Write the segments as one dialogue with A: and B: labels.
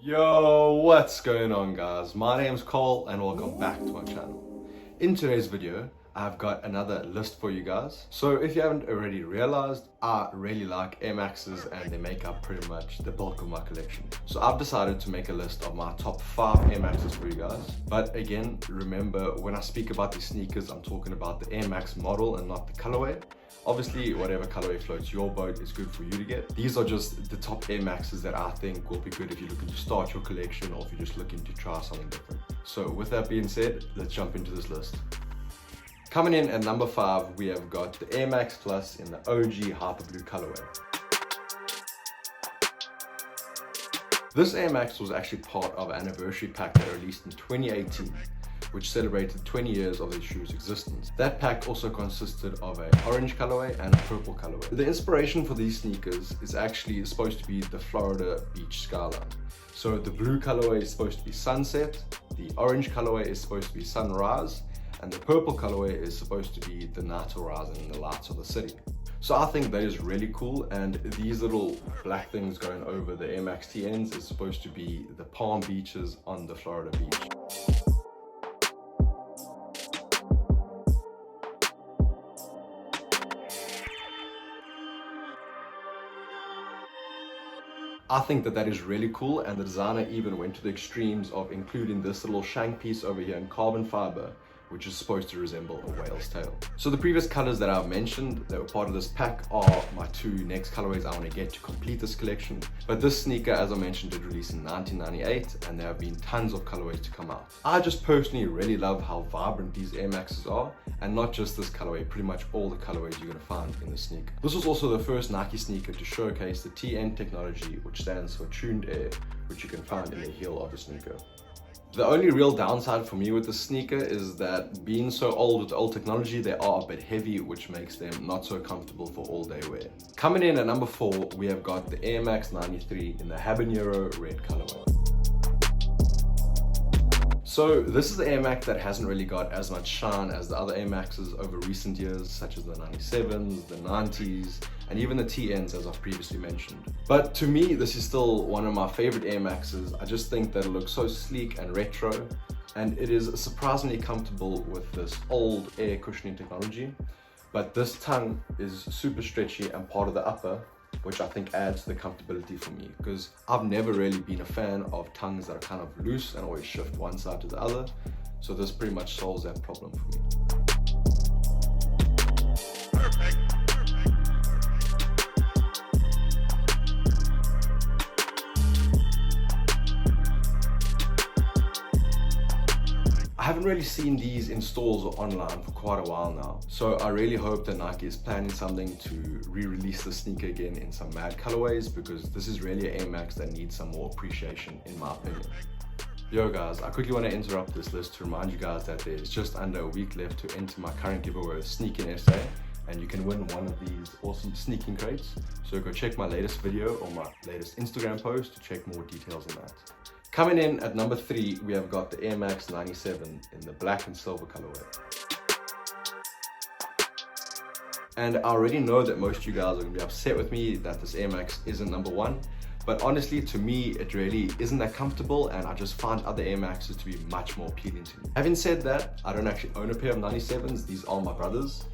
A: Yo, what's going on guys? My name's Cole and welcome back to my channel. In today's video, I've got another list for you guys. So if you haven't already realized, I really like Air Maxes and they make up pretty much the bulk of my collection. So I've decided to make a list of my top 5 Air Maxes for you guys. But again, remember when I speak about these sneakers, I'm talking about the Air Max model and not the colorway. Obviously, whatever colorway floats your boat is good for you to get. These are just the top Air Maxes that I think will be good if you're looking to start your collection or if you're just looking to try something different. So with that being said, let's jump into this list. Coming in at number 5, we have got the Air Max Plus in the OG Hyper Blue colorway. This Air Max was actually part of an anniversary pack that released in 2018. Which celebrated 20 years of the shoe's existence. That pack also consisted of an orange colorway and a purple colorway. The inspiration for these sneakers is actually supposed to be the Florida beach skyline. So the blue colorway is supposed to be sunset, the orange colorway is supposed to be sunrise, and the purple colorway is supposed to be the night horizon and the lights of the city. So I think that is really cool, and these little black things going over the Air Max TNs is supposed to be the palm beaches on the Florida beach. I think that is really cool, and the designer even went to the extremes of including this little shank piece over here in carbon fiber, which is supposed to resemble a whale's tail. So the previous colors that I've mentioned that were part of this pack are my 2 next colorways I want to get to complete this collection. But this sneaker, as I mentioned, did release in 1998 and there have been tons of colorways to come out. I just personally really love how vibrant these Air Maxes are, and not just this colorway, pretty much all the colorways you're going to find in the sneaker. This was also the first Nike sneaker to showcase the TN technology, which stands for tuned air, which you can find in the heel of the sneaker. The only real downside for me with this sneaker is that being so old with the old technology, they are a bit heavy, which makes them not so comfortable for all day wear. Coming in at number 4, we have got the AIRMAX 93 in the Habanero Red colorway. So this is the Air Max that hasn't really got as much shine as the other Air Maxes over recent years, such as the 97s, the 90s, and even the TNs, as I've previously mentioned. But to me, this is still one of my favorite Air Maxes. I just think that it looks so sleek and retro, and it is surprisingly comfortable with this old air cushioning technology. But this tongue is super stretchy and part of the upper, which I think adds to the comfortability for me, because I've never really been a fan of tongues that are kind of loose and always shift one side to the other. So this pretty much solves that problem for me. I haven't really seen these in stores or online for quite a while now, so I really hope that Nike is planning something to re-release the sneaker again in some mad colorways, because this is really an Air Max that needs some more appreciation in my opinion. Yo guys, I quickly want to interrupt this list to remind you guys that there's just under a week left to enter my current giveaway of Sneaking SA, and you can win one of these awesome sneaking crates. So go check my latest video or my latest Instagram post to check more details on that. Coming in at number 3, we have got the Air Max 97 in the black and silver colorway. And I already know that most of you guys are going to be upset with me that this Air Max isn't number 1, but honestly to me it really isn't that comfortable, and I just find other Air Maxes to be much more appealing to me. Having said that, I don't actually own a pair of 97s, these are my brother's.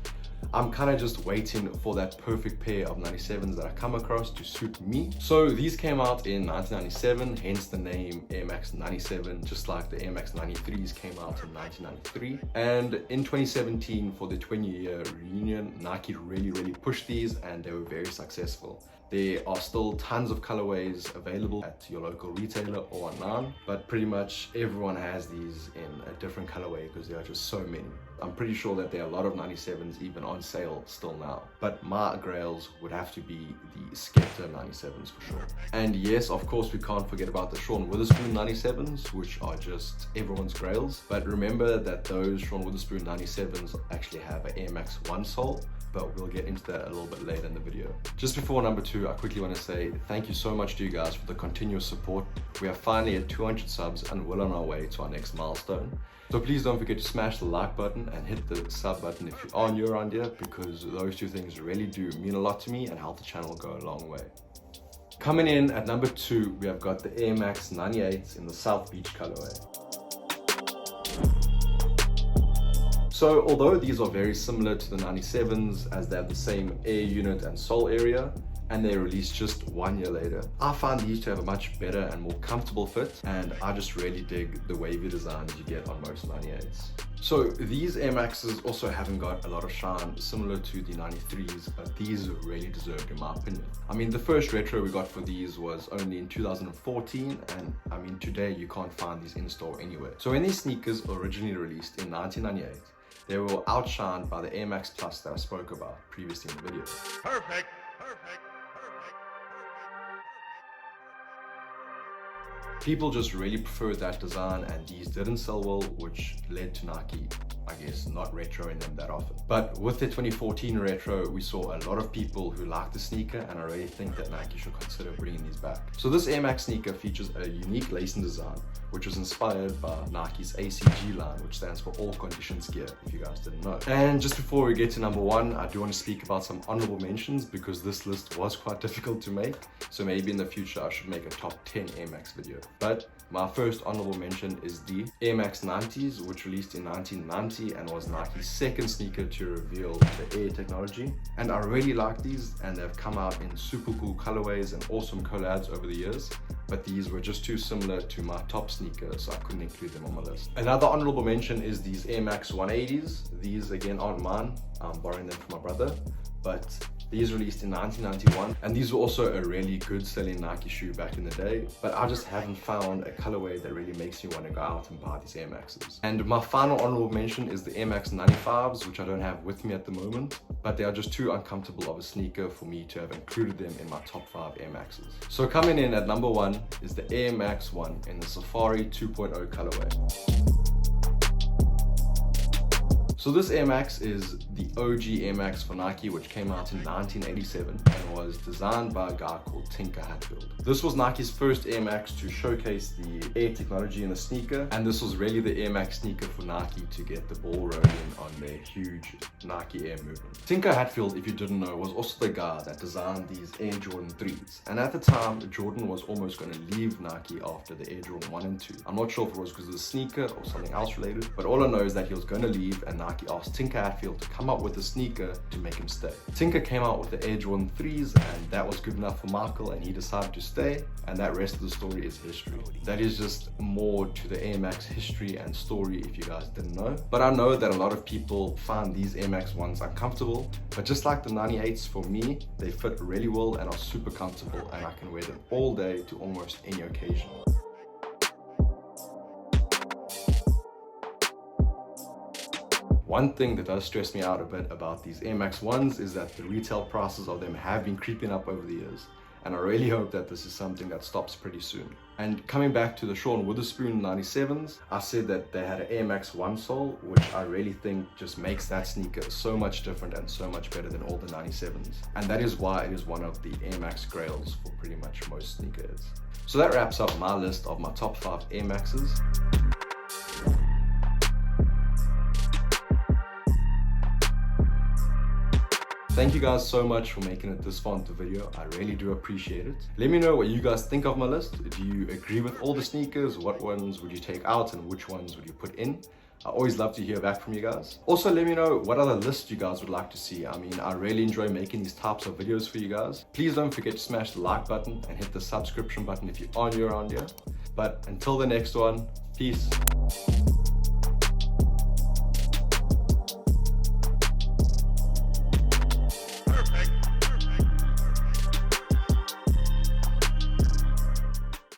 A: I'm kind of just waiting for that perfect pair of 97s that I come across to suit me. So these came out in 1997, hence the name Air Max 97, just like the Air Max 93s came out in 1993. And in 2017, for the 20-year reunion, Nike really pushed these and they were very successful. There are still tons of colorways available at your local retailer or online, but pretty much everyone has these in a different colorway because there are just so many. I'm pretty sure that there are a lot of 97s even on sale still now, but my grails would have to be the Skepta 97s for sure. And yes, of course, we can't forget about the Sean Wotherspoon 97s, which are just everyone's grails. But remember that those Sean Wotherspoon 97s actually have an Air Max 1 sole, but we'll get into that a little bit later in the video. Just before number 2, I quickly want to say thank you so much to you guys for the continuous support. We are finally at 200 subs and well on our way to our next milestone. So please don't forget to smash the like button and hit the sub button if you are new around here, because those two things really do mean a lot to me and help the channel go a long way. Coming in at number 2, we have got the Air Max 98s in the South Beach colorway. So although these are very similar to the 97s as they have the same air unit and sole area, and they released just 1 year later, I find these to have a much better and more comfortable fit, and I just really dig the wavy designs you get on most 98s. So these Air Maxes also haven't got a lot of shine similar to the 93s, but these really deserved in my opinion. I mean, the first retro we got for these was only in 2014, and I mean today you can't find these in store anywhere. So when these sneakers originally released in 1998, they were outshined by the Air Max Plus that I spoke about previously in the video.
B: Perfect.
A: People just really preferred that design, and these didn't sell well, which led to Nike, I guess, not retroing them that often. But with the 2014 retro, we saw a lot of people who liked the sneaker, and I really think that Nike should consider bringing these back. So this Air Max sneaker features a unique lacing design, which was inspired by Nike's ACG line, which stands for All Conditions Gear, if you guys didn't know. And just before we get to number 1, I do want to speak about some honorable mentions, because this list was quite difficult to make. So maybe in the future I should make a top 10 Air Max video. But my first honorable mention is the Air Max 90s, which released in 1990 and was Nike's second sneaker to reveal the Air technology. And I really like these, and they've come out in super cool colorways and awesome collabs over the years. But these were just too similar to my top sneakers, so I couldn't include them on my list. Another honorable mention is these Air Max 180s. These again aren't mine, I'm borrowing them from my brother. But these released in 1991, and these were also a really good selling Nike shoe back in the day, but I just haven't found a colorway that really makes me want to go out and buy these Air Maxes. And my final honorable mention is the Air Max 95s, which I don't have with me at the moment, but they are just too uncomfortable of a sneaker for me to have included them in my top 5 Air Maxes. So coming in at number 1 is the Air Max 1 in the Safari 2.0 colorway. So this Air Max is the OG Air Max for Nike, which came out in 1987 and was designed by a guy called Tinker Hatfield. This was Nike's first Air Max to showcase the Air technology in the sneaker, and this was really the Air Max sneaker for Nike to get the ball rolling on their huge Nike Air movement. Tinker Hatfield, if you didn't know, was also the guy that designed these Air Jordan 3s, and at the time Jordan was almost going to leave Nike after the Air Jordan 1 and 2. I'm not sure if it was because of the sneaker or something else related, but all I know is that he was going to leave, and Nike asked Tinker Hatfield to come up with a sneaker to make him stay. Tinker came out with the Air Jordan 3s, and that was good enough for Michael, and he decided to stay, and that rest of the story is history. That is just more to the Air Max history and story if you guys didn't know. But I know that a lot of people find these Air Max 1s uncomfortable, but just like the 98s, for me, they fit really well and are super comfortable, and I can wear them all day to almost any occasion. One thing that does stress me out a bit about these Air Max 1s is that the retail prices of them have been creeping up over the years, and I really hope that this is something that stops pretty soon. And coming back to the Sean Wotherspoon 97s, I said that they had an Air Max 1 sole, which I really think just makes that sneaker so much different and so much better than all the 97s. And that is why it is one of the Air Max grails for pretty much most sneakers. So that wraps up my list of my top 5 Air Maxes. Thank you guys so much for making it this far into the video. I really do appreciate it. Let me know what you guys think of my list. Do you agree with all the sneakers? What ones would you take out and which ones would you put in? I always love to hear back from you guys. Also, let me know what other lists you guys would like to see. I mean, I really enjoy making these types of videos for you guys. Please don't forget to smash the like button and hit the subscription button if you are new around here. But until the next one, peace.